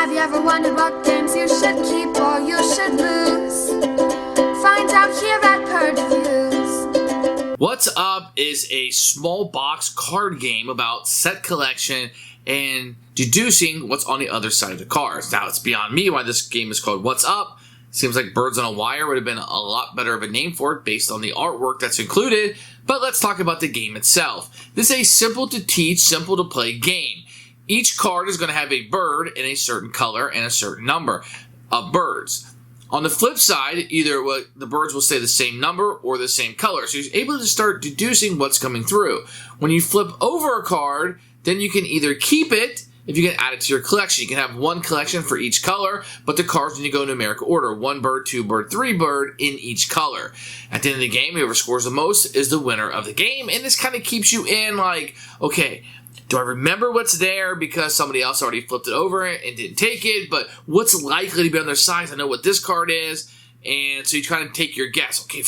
Have you ever wondered what games you should keep or you should lose? Find out here at Purge Reviews. What's Up is a small box card game about set collection and deducing what's on the other side of the cards. Now, it's beyond me why this game is called What's Up. Seems like Birds on a Wire would have been a lot better of a name for it based on the artwork that's included, but let's talk about the game itself. This is a simple to teach, simple to play game. Each card is going to have a bird in a certain color and a certain number of birds. On the flip side, either the birds will stay the same number or the same color. So you're able to start deducing what's coming through. When you flip over a card, then you can either keep it if you can add it to your collection. You can have one collection for each color, but the cards need to go in numerical order. 1 bird, 2 bird, 3 bird in each color. At the end of the game, whoever scores the most is the winner of the game. And this kind of keeps you in like, okay, do I remember what's there because somebody else already flipped it over and didn't take it? But what's likely to be on their side? I know what this card is. And so you kind of take your guess. Okay,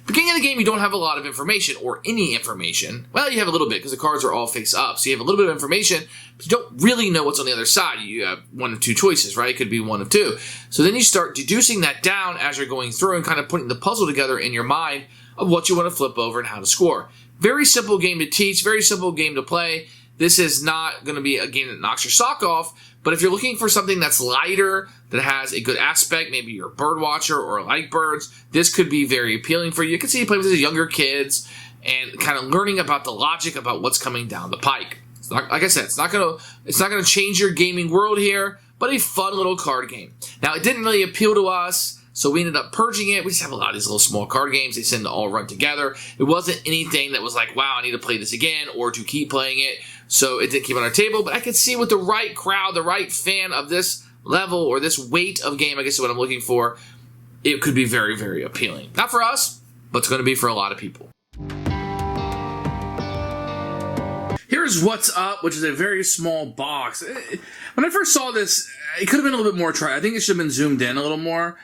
beginning of the game, you don't have a lot of information or any information. Well, you have a little bit because the cards are all face up. So you have a little bit of information, but you don't really know what's on the other side. You have one of two choices, right? It could be one of two. So then you start deducing that down as you're going through and kind of putting the puzzle together in your mind of what you want to flip over and how to score. Very simple game to teach, very simple game to play. This is not going to be a game that knocks your sock off, but if you're looking for something that's lighter, that has a good aspect, maybe you're a bird watcher or like birds, this could be very appealing for you. You can see you play with these younger kids and kind of learning about the logic about what's coming down the pike. It's not, like I said, it's not going to change your gaming world here, but a fun little card game. Now, it didn't really appeal to us, so we ended up purging it. We just have a lot of these little small card games. They seem to all run together. It wasn't anything that was like, wow, I need to play this again or to keep playing it. So it didn't keep it on our table. But I could see with the right crowd, the right fan of this level or this weight of game, I guess is what I'm looking for, it could be very, very appealing. Not for us, but it's going to be for a lot of people. Here's What's Up, which is a very small box. When I first saw this, it could have been a little bit more I think it should have been zoomed in a little more.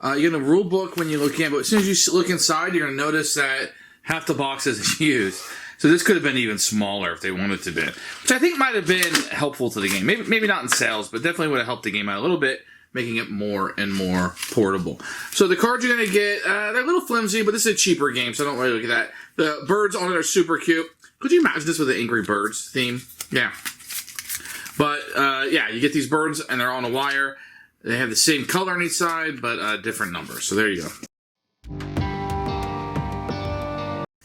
You get a rule book when you look in, but as soon as you look inside, you're going to notice that half the box isn't used. So this could have been even smaller if they wanted to be, which I think might have been helpful to the game. Maybe not in sales, but definitely would have helped the game out a little bit, making it more and more portable. So the cards you're going to get, they're a little flimsy, but this is a cheaper game, so don't really look at that. The birds on it are super cute. Could you imagine this with the Angry Birds theme? Yeah. But, yeah, you get these birds, and they're on a wire. They have the same color on each side, but different numbers. So there you go.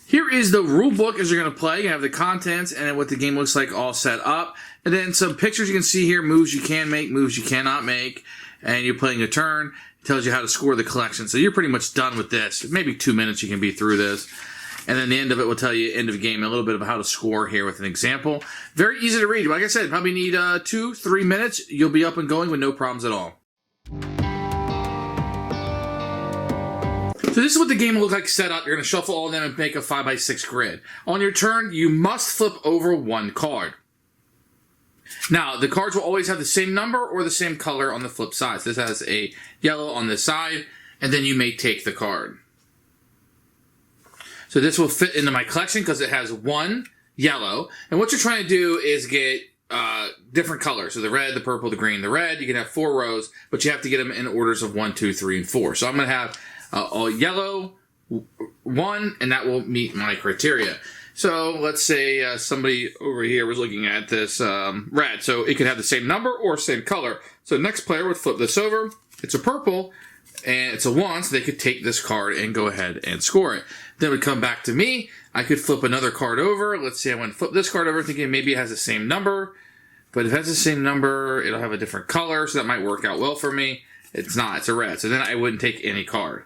Here is the rule book as you're going to play. You have the contents and what the game looks like all set up. And then some pictures you can see here, moves you can make, moves you cannot make. And you're playing a turn. It tells you how to score the collection. So you're pretty much done with this. Maybe 2 minutes you can be through this. And then the end of it will tell you, end of game, a little bit of how to score here with an example. Very easy to read. Like I said, probably need 2-3 minutes. You'll be up and going with no problems at all. So this is what the game will look like set up. You're going to shuffle all of them and make a 5x6 grid. On your turn, you must flip over one card. Now, the cards will always have the same number or the same color on the flip side. So this has a yellow on this side, and then you may take the card. So this will fit into my collection because it has one yellow. And what you're trying to do is get different colors. So the red, the purple, the green, the red. You can have 4 rows, but you have to get them in orders of 1, 2, 3, and 4. So I'm going to have a yellow 1, and that will meet my criteria. So let's say somebody over here was looking at this red. So it could have the same number or same color. So the next player would flip this over. It's a purple, and it's a 1, so they could take this card and go ahead and score it. Then it would come back to me. I could flip another card over. Let's say I want to flip this card over thinking maybe it has the same number. But if it has the same number, it'll have a different color, so that might work out well for me. It's not. It's a red. So then I wouldn't take any card.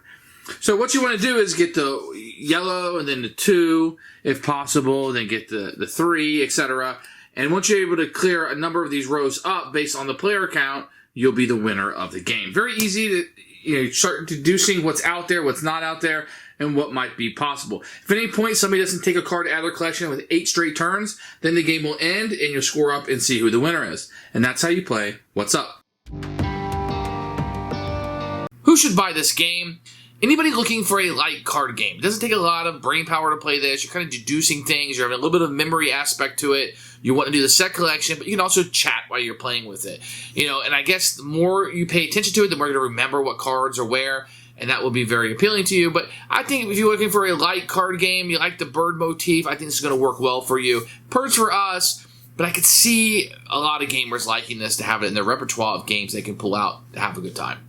So what you want to do is get the yellow and then the 2, if possible, then get the 3, etc. And once you're able to clear a number of these rows up based on the player count, you'll be the winner of the game. Very easy to start deducing what's out there, what's not out there, and what might be possible. If at any point somebody doesn't take a card out of their collection with 8 straight turns, then the game will end and you'll score up and see who the winner is. And that's how you play What's Up. Who should buy this game? anybody looking for a light card game. It doesn't take a lot of brain power to play this. You're kind of deducing things. You're having a little bit of memory aspect to it. You want to do the set collection, but you can also chat while you're playing with it. And I guess the more you pay attention to it, the more you're going to remember what cards are where, and that will be very appealing to you. But I think if you're looking for a light card game, you like the bird motif, I think this is going to work well for you. Purge for us, but I could see a lot of gamers liking this to have it in their repertoire of games they can pull out to have a good time.